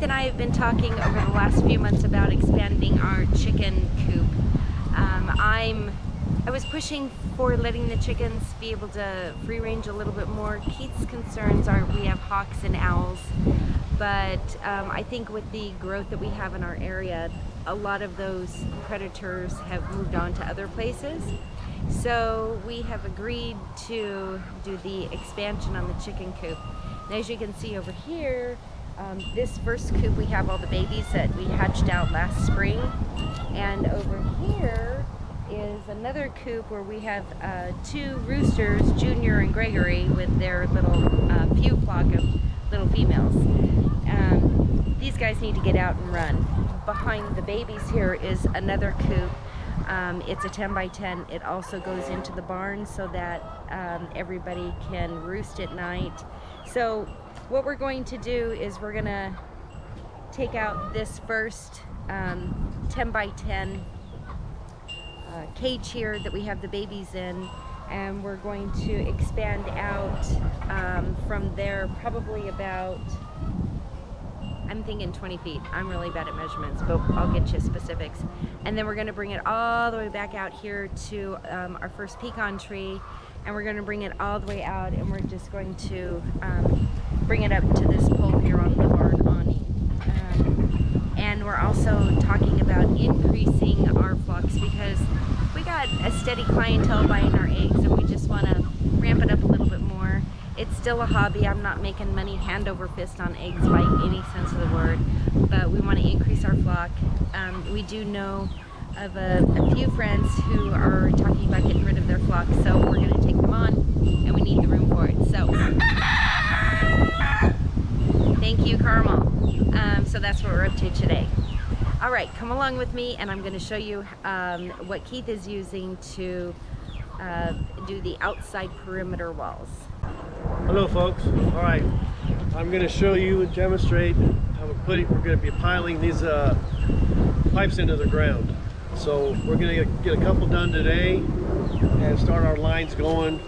Keith and I have been talking over the last few months about expanding our chicken coop. I was pushing for letting the chickens be able to free range a little bit more. Keith's concerns are we have hawks and owls, but I think with the growth that we have in our area, a lot of those predators have moved on to other places. So we have agreed to do the expansion on the chicken coop. And as you can see over here, this first coop, we have all the babies that we hatched out last spring. And over here is another coop where we have two roosters, Junior and Gregory, with their little few flock of little females. These guys need to get out and run. Behind the babies here is another coop. It's a 10 by 10. It also goes into the barn so that everybody can roost at night. So what we're going to do is we're gonna take out this first 10 by 10 cage here that we have the babies in, and we're going to expand out from there probably about, I'm thinking 20 feet. I'm really bad at measurements, but I'll get you specifics. And then we're gonna bring it all the way back out here to our first pecan tree, and we're gonna bring it all the way out, and we're just going to bring it up to this pole here on the barn awning. And we're also talking about increasing our flocks because we got a steady clientele buying our eggs, and we just wanna ramp it up a little bit more. It's still a hobby. I'm not making money hand over fist on eggs by any sense of the word, but we want to increase our flock. We do know of a few friends who are talking about getting rid of their flock, so we're going to take them on, and we need the room for it. So, thank you, Carmel. So that's what we're up to today. All right, come along with me, and I'm going to show you what Keith is using to do the outside perimeter walls. Hello folks. All right, I'm going to show you and demonstrate how we're going to be piling these pipes into the ground. So we're going to get a couple done today and start our lines going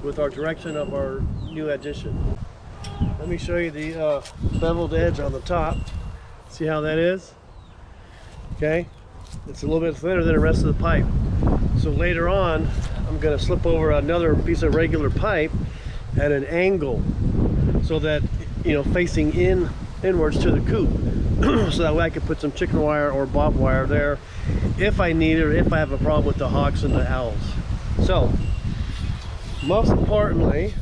with our direction of our new addition. Let me show you the beveled edge on the top. See how that is? Okay, it's a little bit thinner than the rest of the pipe. So later on, I'm going to slip over another piece of regular pipe at an angle so that, you know, facing inwards to the coop so that way I can put some chicken wire or bob wire there if I need it, or if I have a problem with the hawks and the owls. So most importantly,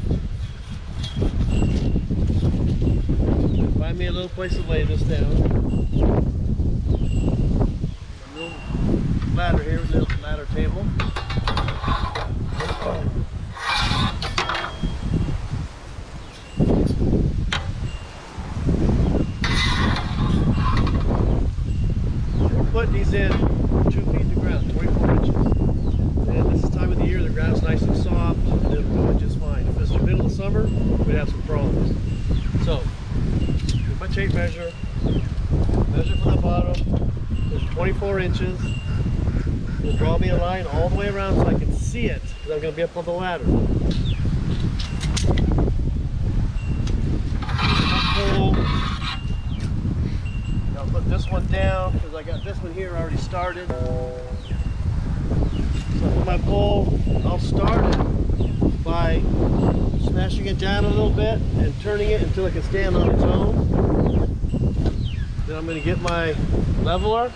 find me a little place to lay this down. A little ladder here, a little ladder table. Put these in 2 feet in the ground, 24 inches. And this is the time of the year, the ground's nice and soft, and it'll do it just fine. If it's the middle of summer, we'd have some problems. So, with my tape measure from the bottom, there's 24 inches. We'll draw me a line all the way around so I can see it, because I'm going to be up on the ladder. I'll put this one down because I got this one here already started. So for my pole, I'll start it by smashing it down a little bit and turning it until it can stand on its own. Then I'm going to get my leveler,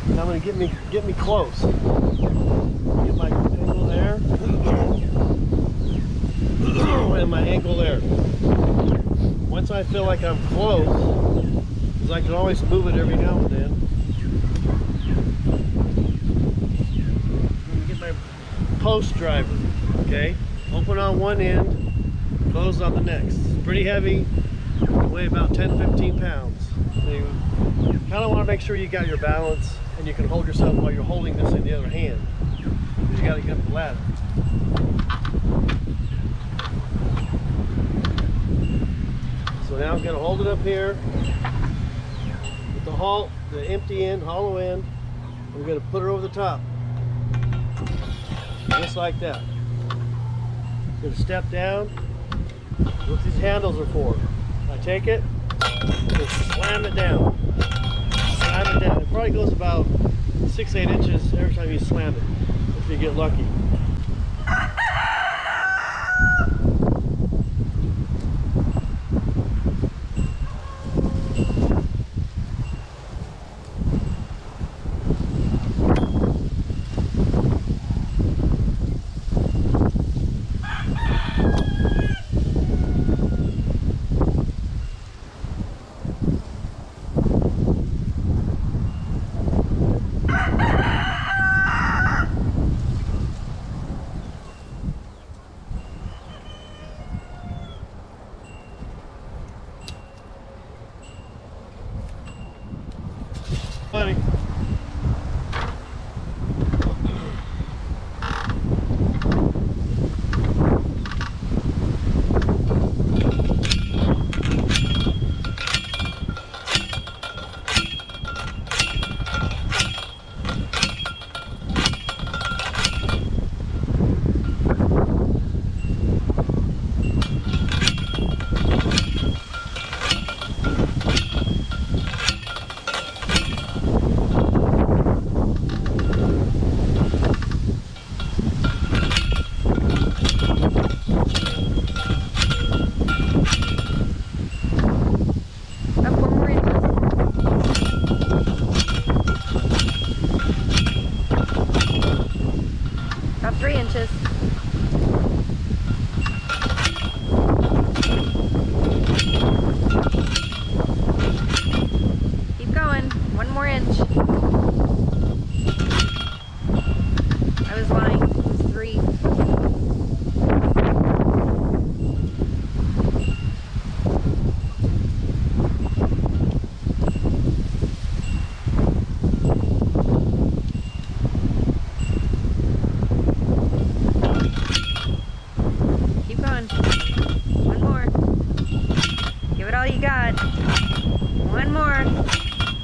and I'm going to get me close. Get my angle there, and my angle there. Once I feel like I'm close, because I can always move it every now and then. I'm going to get my post driver, okay? Open on one end, close on the next. It's pretty heavy, weigh about 10-15 pounds. So you kind of want to make sure you got your balance and you can hold yourself while you're holding this in the other hand. Because you got to get up the ladder. So now I'm going to hold it up here. The empty end, hollow end, I'm going to put it over the top, just like that. I'm going to step down. What these handles are for. I take it, Just slam it down. Slam it down. It probably goes about 6-8 inches every time you slam it, if you get lucky. Funny. About 3 inches. Keep going. 1 more inch. I was lying. It was 3. Keep going. 1 more. Give it all you got. 1 more.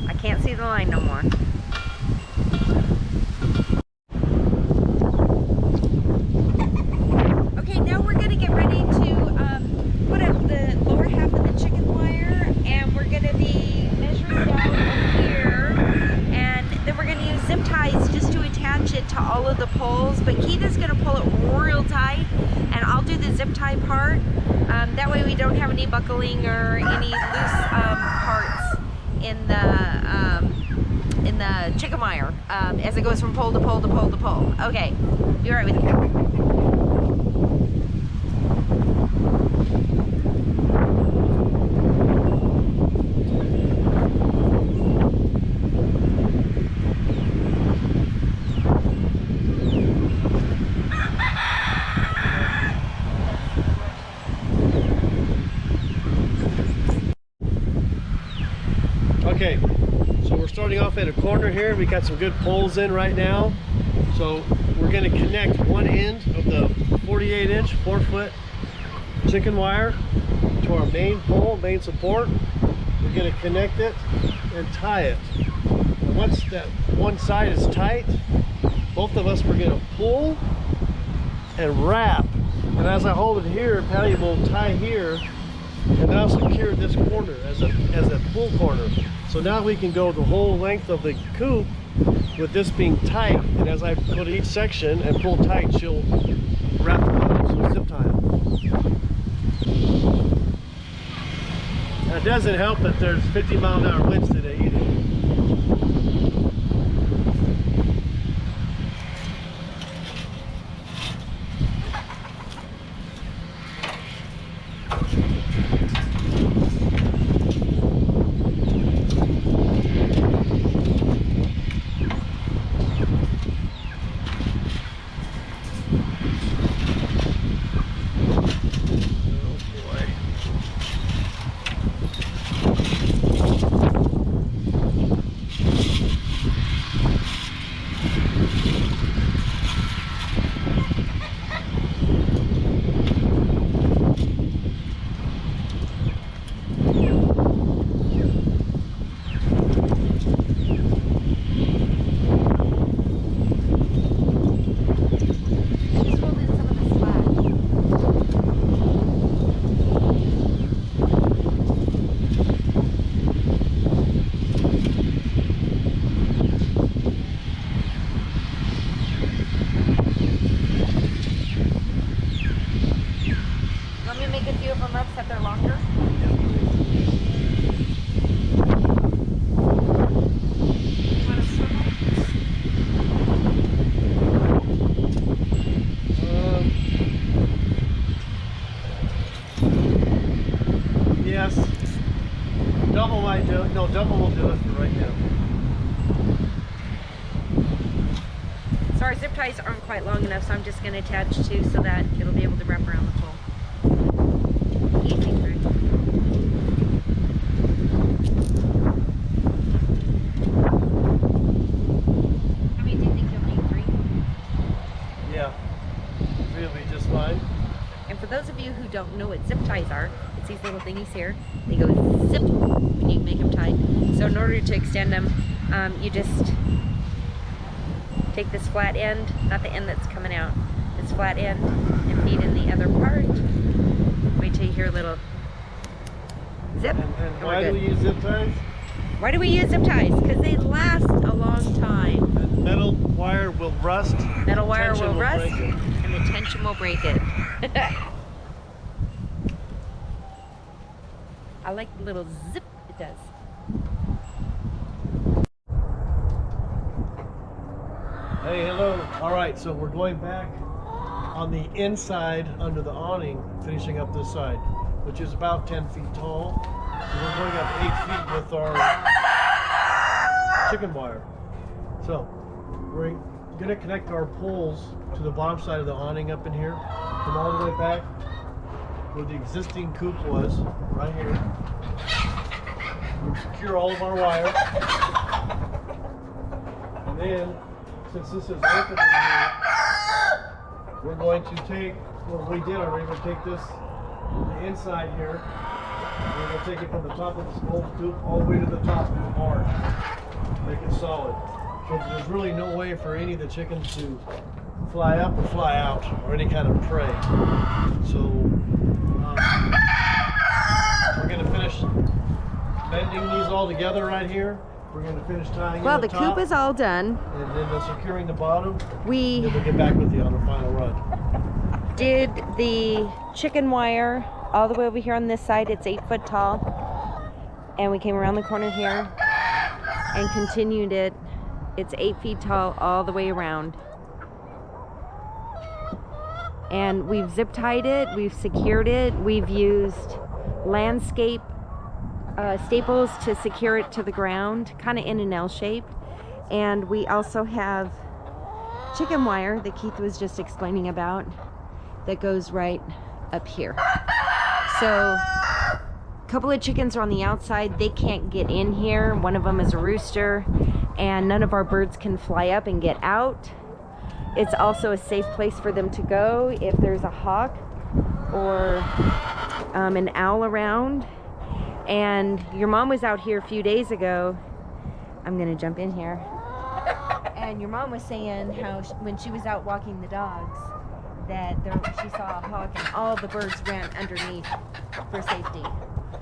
I can't see the line no more. Okay, now we're going to get ready to put up the lower half of the chicken wire, and we're going to be measuring down over here, and then we're going to use zip ties just to attach it to all of the poles, but Keita's going to pull it real tight, and I'll do the zip tie part. That way we don't have any buckling or any loose parts in the chicken wire as it goes from pole to pole to pole to pole. Okay, be right with you. Okay, so we're starting off at a corner here. We got some good poles in right now. So we're going to connect one end of the 48-inch 4-foot chicken wire to our main pole, main support. We're going to connect it and tie it. And once that one side is tight, both of us, we're going to pull and wrap. And as I hold it here, Patty will tie here, and that'll secure this corner as a pull corner. So now we can go the whole length of the coop with this being tight. And as I go to each section and pull tight, she'll wrap them up, so zip tie them. Now it doesn't help that there's 50-mile-an-hour winds today either. a few of them up so they're longer? Yes. Double might do it. No, double will do it for right now. So our zip ties aren't quite long enough, so I'm just going to attach two so that it'll be able to wrap around the pole. Easy, right? How many do you think you'll need? 3? Yeah. 3 will be just fine. And for those of you who don't know what zip ties are, it's these little thingies here. They go zip, and you can make them tight. So in order to extend them, you just take this flat end, not the end that's coming out, this flat end, and feed in the other part. Wait till you hear a little zip. And why do we use zip ties? Why do we use zip ties? Because they last a long time. And metal wire will rust. Metal wire will rust, break it. and the tension will break it. I like the little zip it does. Hey, hello. All right, so we're going back on the inside under the awning, finishing up this side, which is about 10 feet tall. So we're going up 8 feet with our chicken wire. So we're gonna connect our poles to the bottom side of the awning up in here, come all the way back where the existing coop was, right here. We'll secure all of our wire. And then, since this is open in here, we're going to take, well, we did already, we'll take this, the inside here, we're going to take it from the top of this old coop all the way to the top of the barn, make it solid. So there's really no way for any of the chickens to fly up or fly out, or any kind of prey. So, we're going to finish bending these all together right here. We're going to finish tying Well, in the the top, coop is all done. and then securing the bottom. And We then we'll get back with you on the final run. did the chicken wire all the way over here on this side. It's 8 foot tall. And we came around the corner here and continued it. It's 8 feet tall all the way around. And we've zip tied it, we've secured it, we've used landscape staples to secure it to the ground, kind of in an L shape. And we also have chicken wire that Keith was just explaining about that goes right up here. So a couple of chickens are on the outside. They can't get in here. One of them is a rooster, and none of our birds can fly up and get out. It's also a safe place for them to go if there's a hawk or an owl around. And your mom was out here a few days ago. I'm gonna jump in here. And your mom was saying how when she was out walking the dogs, that she saw a hawk and all the birds ran underneath for safety.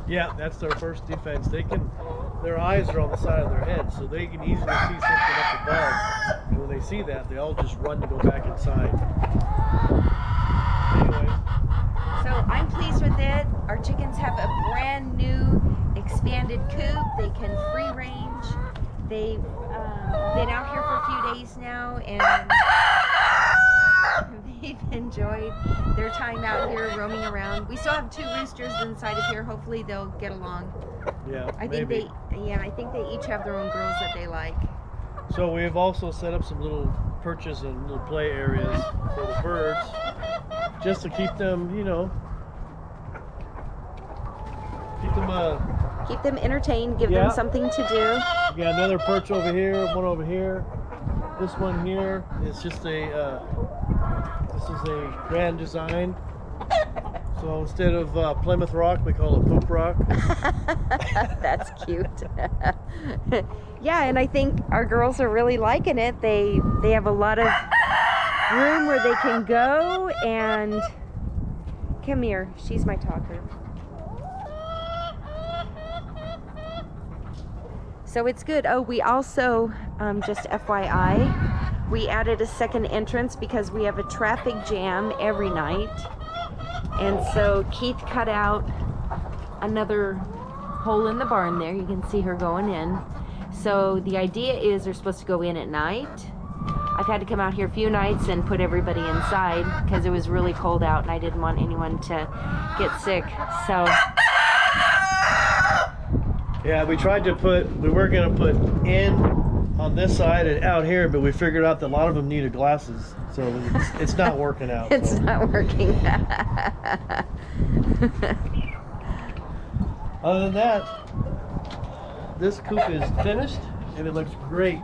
Yeah, that's their first defense. Their eyes are on the side of their head, so they can easily see something up above. And when they see that, they all just run to go back inside. Anyway. So I'm pleased with it. Our chickens have a brand new expanded coop. They can free range. They've been out here for a few days now, and they've enjoyed their time out here roaming around. We still have 2 roosters inside of here. Hopefully they'll get along. Yeah, I think maybe. I think they each have their own girls that they like. So we've also set up some little perches and little play areas for the birds, just to keep them, Keep them entertained, give Yeah. them something to do. We got another perch over here, one over here. This one here is just this is a grand design. So instead of Plymouth Rock, we call it Poop Rock. That's cute. Yeah, and I think our girls are really liking it. They have a lot of room where they can go, and come here, she's my talker. So it's good. Oh, we also, just FYI, we added a second entrance because we have a traffic jam every night. And so Keith cut out another hole in the barn there. You can see her going in. So the idea is they're supposed to go in at night. I've had to come out here a few nights and put everybody inside because it was really cold out and I didn't want anyone to get sick. So yeah, we tried to we were going to put in on this side and out here, but we figured out that a lot of them needed glasses, so it's not working out. It's not working. Other than that, this coop is finished and it looks great.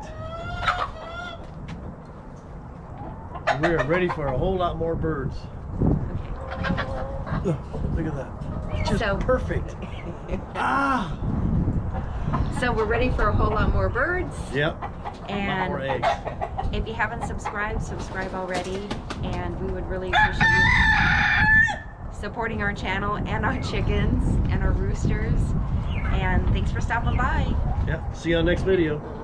And we are ready for a whole lot more birds. Look at that. It's just perfect. Ah! So we're ready for a whole lot more birds. Yep. And more eggs. If you haven't subscribed, subscribe already. And we would really appreciate you supporting our channel and our chickens and our roosters. And thanks for stopping by. Yeah. See you on the next video.